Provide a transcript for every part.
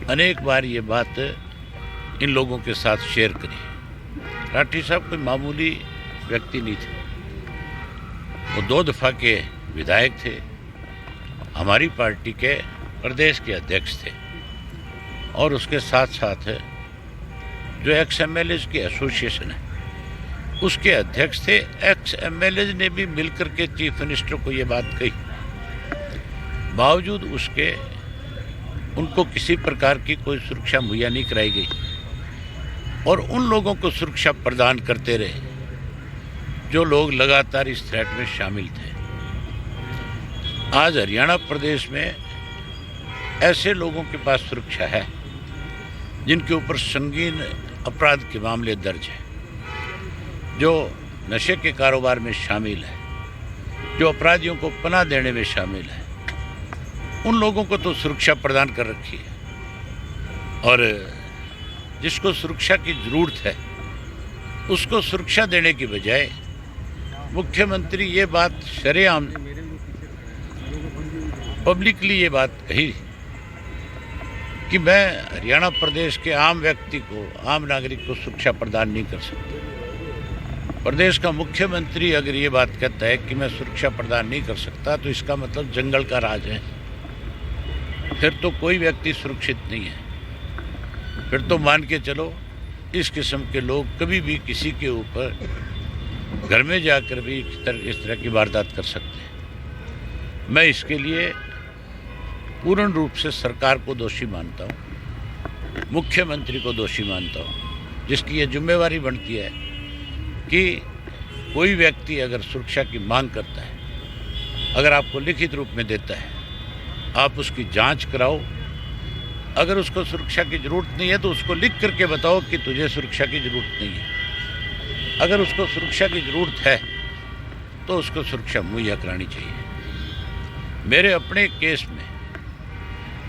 अनेक बार ये बात इन लोगों के साथ शेयर करी। राठी साहब कोई मामूली व्यक्ति नहीं थे, वो 2 दफ़ा के विधायक थे, हमारी पार्टी के प्रदेश के अध्यक्ष थे और उसके साथ साथ जो एक्स एमएलए की एसोसिएशन है उसके अध्यक्ष थे। एक्स एमएलए ने भी मिलकर के चीफ मिनिस्टर को ये बात कही, बावजूद उसके उनको किसी प्रकार की कोई सुरक्षा मुहैया नहीं कराई गई और उन लोगों को सुरक्षा प्रदान करते रहे जो लोग लगातार इस थ्रेट में शामिल थे। आज हरियाणा प्रदेश में ऐसे लोगों के पास सुरक्षा है जिनके ऊपर संगीन अपराध के मामले दर्ज हैं, जो नशे के कारोबार में शामिल है, जो अपराधियों को पनाह देने में शामिल है, उन लोगों को तो सुरक्षा प्रदान कर रखी है और जिसको सुरक्षा की जरूरत है उसको सुरक्षा देने की बजाय मुख्यमंत्री ये बात शरेआम पब्लिकली ये बात कही कि मैं हरियाणा प्रदेश के आम व्यक्ति को, आम नागरिक को सुरक्षा प्रदान नहीं कर सकता। प्रदेश का मुख्यमंत्री अगर ये बात कहता है कि मैं सुरक्षा प्रदान नहीं कर सकता तो इसका मतलब जंगल का राज है, फिर तो कोई व्यक्ति सुरक्षित नहीं है। फिर तो मान के चलो इस किस्म के लोग कभी भी किसी के ऊपर घर में जाकर भी इस तरह की वारदात कर सकते हैं। मैं इसके लिए पूर्ण रूप से सरकार को दोषी मानता हूँ, मुख्यमंत्री को दोषी मानता हूँ, जिसकी ये जिम्मेवारी बनती है कि कोई व्यक्ति अगर सुरक्षा की मांग करता है, अगर आपको लिखित रूप में देता है, आप उसकी जांच कराओ। अगर उसको सुरक्षा की ज़रूरत नहीं है तो उसको लिख करके बताओ कि तुझे सुरक्षा की ज़रूरत नहीं है। अगर उसको सुरक्षा की ज़रूरत है तो उसको सुरक्षा मुहैया करानी चाहिए। मेरे अपने केस में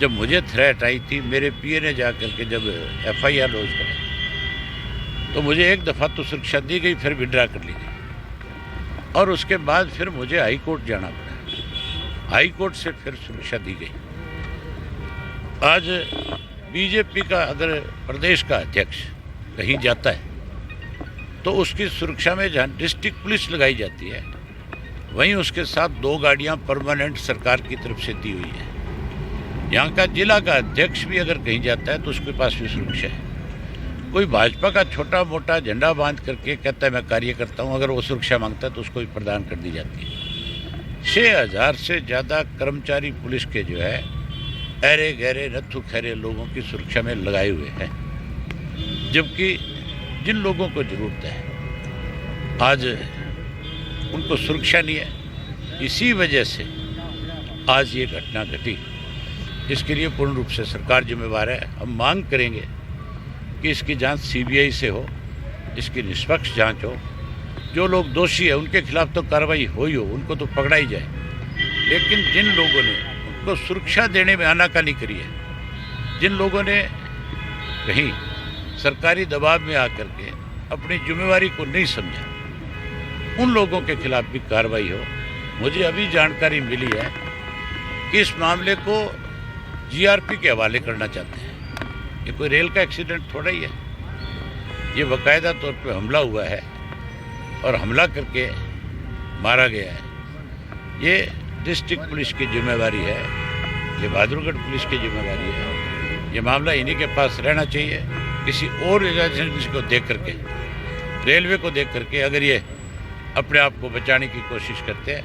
जब मुझे थ्रेट आई थी, मेरे पीए ने जाकर के जब एफआईआर लॉन्च कराई तो मुझे एक दफ़ा तो सुरक्षा दी गई, फिर विड्रा कर ली गई और उसके बाद फिर मुझे हाई कोर्ट जाना पड़ा। हाई कोर्ट से फिर सुरक्षा दी गई। आज बीजेपी का अगर प्रदेश का अध्यक्ष कहीं जाता है तो उसकी सुरक्षा में जहाँ डिस्ट्रिक्ट पुलिस लगाई जाती है वहीं उसके साथ 2 गाड़ियाँ परमानेंट सरकार की तरफ से दी हुई है। यहाँ का जिला का अध्यक्ष भी अगर कहीं जाता है तो उसके पास भी सुरक्षा है। कोई भाजपा का छोटा मोटा झंडा बांध करके कहता है मैं कार्य करता हूँ, अगर वो सुरक्षा मांगता है तो उसको भी प्रदान कर दी जाती है। 6000 से ज़्यादा कर्मचारी पुलिस के जो है अरे गहरे नत्थु खैरे लोगों की सुरक्षा में लगाए हुए हैं, जबकि जिन लोगों को ज़रूरत है आज उनको सुरक्षा नहीं है। इसी वजह से आज ये घटना घटी। इसके लिए पूर्ण रूप से सरकार जिम्मेवार है। हम मांग करेंगे कि इसकी जांच सीबीआई से हो, इसकी निष्पक्ष जांच हो। जो लोग दोषी है उनके खिलाफ तो कार्रवाई हो ही हो, उनको तो पकड़ा ही जाए। लेकिन जिन लोगों ने उनको सुरक्षा देने में आनाकानी करी है, जिन लोगों ने कहीं सरकारी दबाव में आकर के अपनी जिम्मेवारी को नहीं समझा, उन लोगों के खिलाफ भी कार्रवाई हो। मुझे अभी जानकारी मिली है कि इस मामले को जीआरपी के हवाले करना चाहते हैं। ये कोई रेल का एक्सीडेंट थोड़ा ही है, ये बाकायदा तौर पे हमला हुआ है और हमला करके मारा गया है। ये डिस्ट्रिक्ट पुलिस की जिम्मेवारी है, ये बहादुरगढ़ पुलिस की जिम्मेवारी है। ये मामला इन्हीं के पास रहना चाहिए। किसी और एजेंसी को देख करके, रेलवे को देख करके अगर ये अपने आप को बचाने की कोशिश करते हैं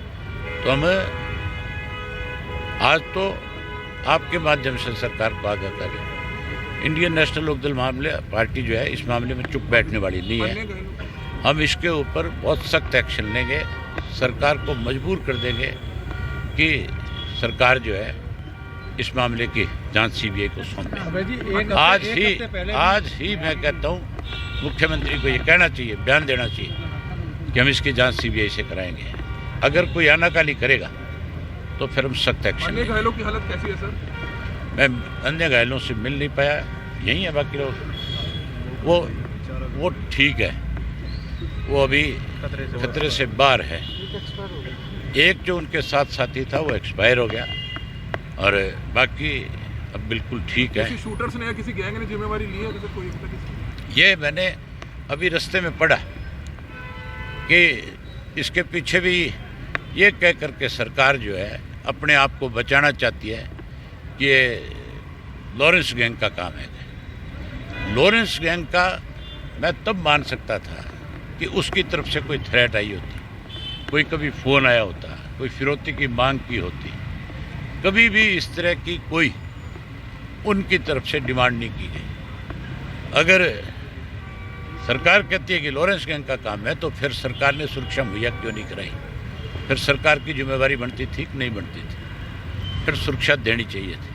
तो हम आज तो आपके माध्यम से सरकार को आगाह करें। इंडियन नेशनल लोकदल मामले पार्टी जो है इस मामले में चुप बैठने वाली नहीं है। हम इसके ऊपर बहुत सख्त एक्शन लेंगे, सरकार को मजबूर कर देंगे कि सरकार जो है इस मामले की जांच सीबीआई को सौंपे। आज ही मैं कहता हूँ मुख्यमंत्री को ये कहना चाहिए, बयान देना चाहिए कि हम इसकी जांच सीबीआई से कराएंगे। अगर कोई आनाकानी करेगा तो फिर हम सख्त एक्शन। अन्य घायलों की हालत कैसी है सर? मैं अन्य घायलों से मिल नहीं पाया, यही है। बाकी लोग वो ठीक है, वो अभी खतरे से बाहर है। एक जो उनके साथ साथी था वो एक्सपायर हो गया और बाकी अब बिल्कुल ठीक है। किसी शूटर्स ने या किसी गैंग ने जिम्मेवारी ली है जैसे कोई ये मैंने अभी रास्ते में पढ़ा कि इसके पीछे भी ये कह करके सरकार जो है अपने आप को बचाना चाहती है कि ये लॉरेंस गैंग का काम है। लॉरेंस गैंग का मैं तब मान सकता था कि उसकी तरफ से कोई थ्रेट आई होती, कोई कभी फ़ोन आया होता, कोई फिरौती की मांग की होती, कभी भी इस तरह की कोई उनकी तरफ से डिमांड नहीं की गई। अगर सरकार कहती है कि लॉरेंस गैंग का काम है तो फिर सरकार ने सुरक्षा मुहैया क्यों नहीं कराई? फिर सरकार की जिम्मेवारी बनती थी कि नहीं बनती थी? फिर सुरक्षा देनी चाहिए थी।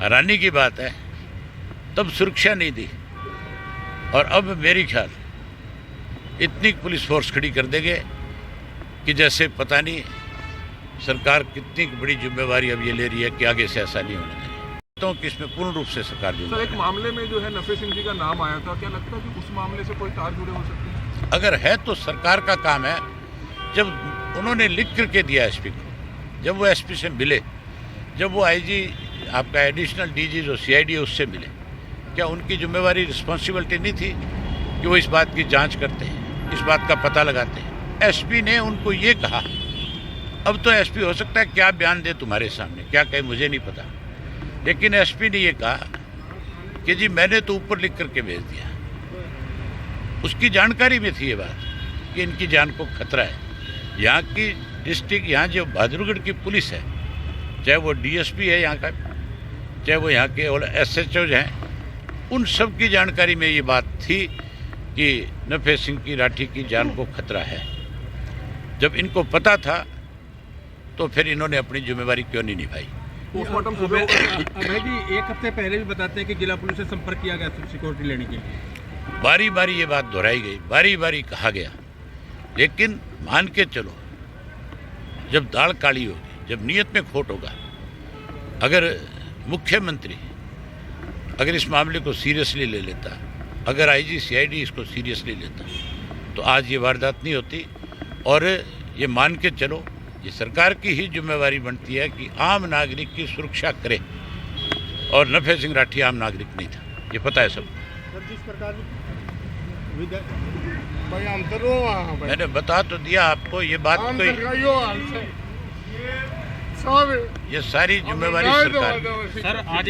हैरानी की बात है तब सुरक्षा नहीं दी और अब मेरी ख्याल इतनी पुलिस फोर्स खड़ी कर देंगे कि जैसे पता नहीं सरकार कितनी बड़ी जिम्मेवारी अब ये ले रही है कि आगे से ऐसा नहीं होना चाहिए। तो कि इसमें पूर्ण रूप से सरकार सर, एक मामले में जो है नफे सिंह जी का नाम आया था, क्या लगता है कि उस मामले से कोई तार जुड़े हो सकते हैं? अगर है तो सरकार का काम है। जब उन्होंने लिख करके दिया एसपी को, जब वो एसपी से मिले, जब वो आईजी आपका एडिशनल डीजी जो सीआईडी है उससे मिले, क्या उनकी जिम्मेवारी रिस्पॉन्सिबिलिटी नहीं थी कि वो इस बात की जांच करते हैं, इस बात का पता लगाते हैं? एसपी ने उनको ये कहा। अब तो एसपी हो सकता है क्या बयान दे तुम्हारे सामने, क्या कहे मुझे नहीं पता, लेकिन एसपी ने ये कहा कि जी मैंने तो ऊपर लिख करके भेज दिया। उसकी जानकारी में थी ये बात कि इनकी जान को खतरा है। यहाँ की डिस्ट्रिक्ट, यहाँ जो बहादुरगढ़ की पुलिस है, चाहे वो डीएसपी है यहाँ का, चाहे वो यहाँ के और एसएचओ हैं, उन सब की जानकारी में ये बात थी कि नफे सिंह की राठी की जान को खतरा है। जब इनको पता था तो फिर इन्होंने अपनी जिम्मेवारी क्यों नहीं निभाई? पोस्टमार्टम अभय जी एक हफ्ते पहले भी बताते हैं कि जिला पुलिस से संपर्क किया गया सिक्योरिटी लेने के लिए। बारी बारी ये बात दोहराई गई, बारी बारी कहा गया, लेकिन मान के चलो जब दाल काली होगी, जब नीयत में खोट होगा, अगर मुख्यमंत्री अगर इस मामले को सीरियसली ले लेता, अगर आईजी सीआईडी इसको सीरियसली लेता, तो आज ये वारदात नहीं होती। और ये मान के चलो ये सरकार की ही जिम्मेवारी बनती है कि आम नागरिक की सुरक्षा करे, और नफे सिंह राठी आम नागरिक नहीं था, ये पता है सबको। जिस प्रकार मैंने बता तो दिया आपको, ये बात कोई, ये सारी जिम्मेवारी सरकार। सर आज